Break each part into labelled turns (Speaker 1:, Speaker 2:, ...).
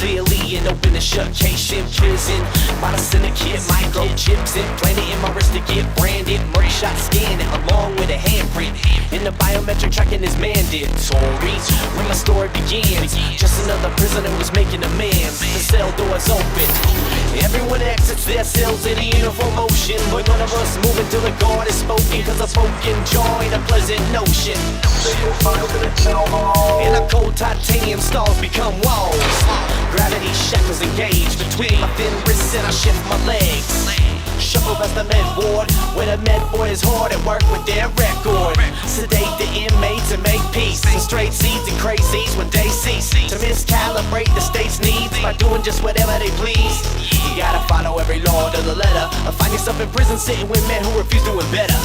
Speaker 1: clearly an open and shut case in prison by the syndicate. Microchips implanted in my wrist to get branded. Mugshot scanning along with a handprint. And the biometric tracking is mandatory. Where my story begins, just another prisoner was making amends. The cell doors open, everyone exits their cells in a uniform motion. But none of us move until the guard is spoken, cause a spoken joy and a pleasant notion. In a cold titanium, stalls become walls. Gravity shackles engage between my thin wrists and I shift my legs. Shuffle past the med ward, where the med boy is hard at work with their record. Sedate the inmates and make peace. And straight seeds and crazies when they cease to miscalibrate the state's needs by doing just whatever they please. You gotta follow every law to the letter, or find yourself in prison sitting with men who refuse doing better.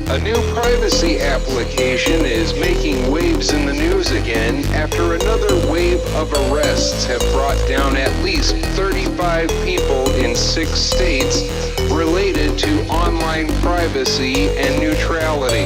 Speaker 2: A new privacy application is making waves in the news again after another wave of arrests have brought down at least 35 people in 6 states related to online privacy and neutrality.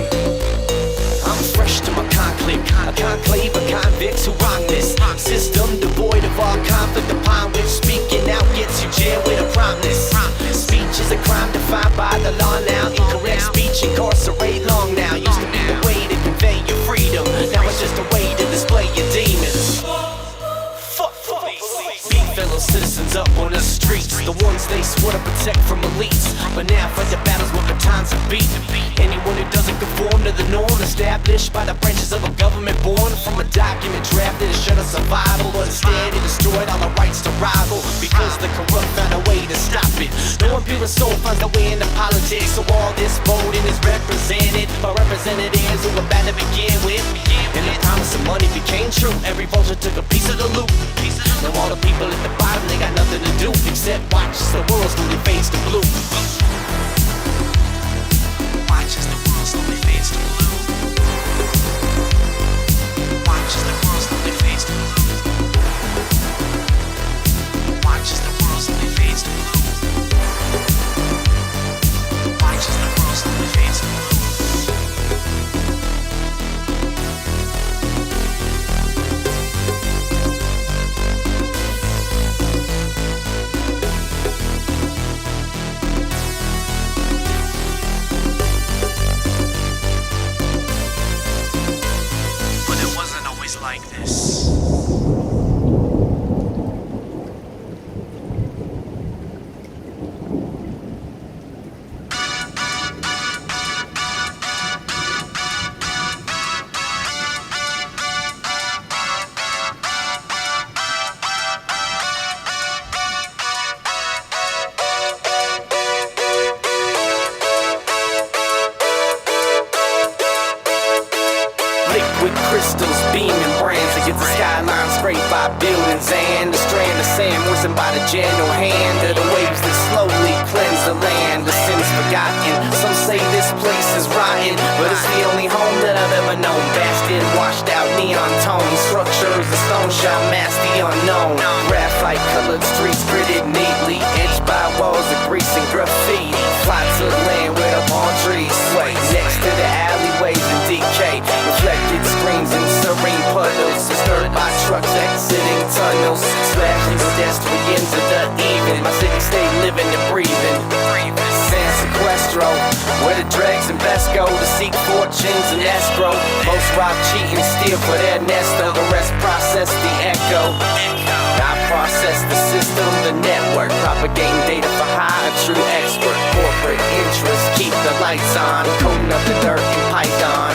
Speaker 1: I'm fresh to my conclave, a conclave of convicts who rock this system devoid of all conflict upon which speaking out gets you jailed with a promise. Speech is a crime defined by the law now. Incorrect speech incarcerate long now. Used to be the way to convey your freedom, now it's just a way to display your demons. Beat fellow citizens up on the streets, the ones they swore to protect from elites, but now fight the battles when batons are beat. Anyone who doesn't conform to the norm established by the branches of a government born from a document drafted to shut a survival, but instead it destroyed all the rights to rival because the corrupt found a way to stop it. No one pure soul finds a way into politics, so all this voting is represented by representatives who were bad to begin with. And the promise of money became true. Every vulture took a piece of the loot. Now all the people at the bottom, they got nothing to do except watch as the world slowly fades to blue. Watch as the world slowly fades to blue. Watch as the world slowly fades to blue. Watch as the world slowly fades to blue. Watch as the world slowly fades to blue. Like this. Liquid crystals beaming brands against the skyline scraped by buildings, and the strand of sand moistened by the gentle hand of the waves that slowly cleanse the land. The sins forgotten, some say this place is rotten, but it's the only home that I've ever known. Blasted, washed out neon tone structures, the stone shall mask the unknown. Graphite colored streets gritted neatly, edged by walls of grease and graffiti. Plots of land where the palm trees sway next to the alleyways of decay. Reflected screens and serene puddles, disturbed by trucks exiting tunnels, slashing pedestrians of the even. My city stay living and breathing. Secuestro, where the dregs and best go to seek fortunes and escrow. Most rob, cheat, and steal for their nest, though the rest process the echo. I process the system, the network, propagating data for hire, true expert. Corporate interests keep the lights on, coating up the dirt in Python.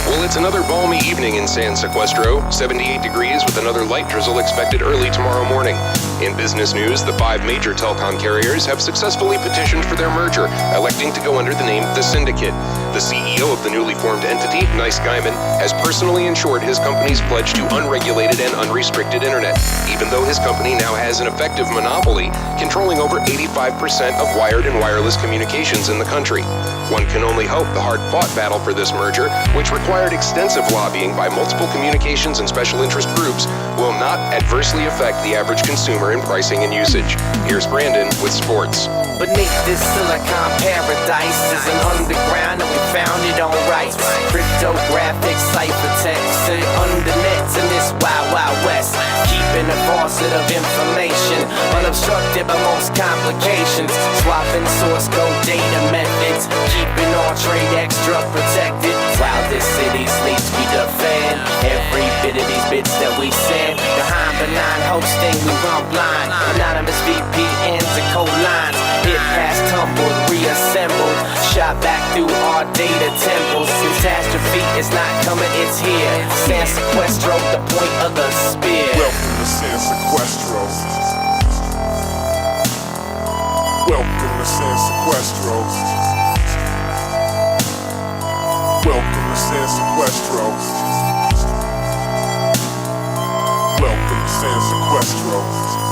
Speaker 2: Well, it's another balmy evening in San Secuestro, 78 degrees with another light drizzle expected early tomorrow morning. In business news, the 5 major telecom carriers have successfully petitioned for their merger, electing to go under the name The Syndicate. The CEO of the newly formed entity, Nice Guyman, has personally ensured his company's pledge to unregulated and unrestricted internet, even though his company now has an effective monopoly, controlling over 85% of wired and wireless communications in the country. One can only hope the hard-fought battle for this merger, which required extensive lobbying by multiple communications and special interest groups, will not adversely affect the average consumer in pricing and usage. Here's Brandon with sports.
Speaker 1: Beneath this silicon paradise is an underground that we founded on rights. Cryptographic ciphertext sit under nets in this wild, wild west. Keep deposit of information, unobstructed by most complications. Swapping source code data methods, keeping all trade extra protected. While this city sleeps, we defend every bit of these bits that we send. Behind benign hosting, we run blind. Anonymous VPNs and code lines. Hit past, tumbled, reassembled. Shot back through our data temples. Catastrophe is not coming, it's here. San Sequestro, the point of the spear.
Speaker 3: Welcome to San Sequestro. Welcome to San Sequestro. Welcome to San Sequestro. Welcome to San Sequestro.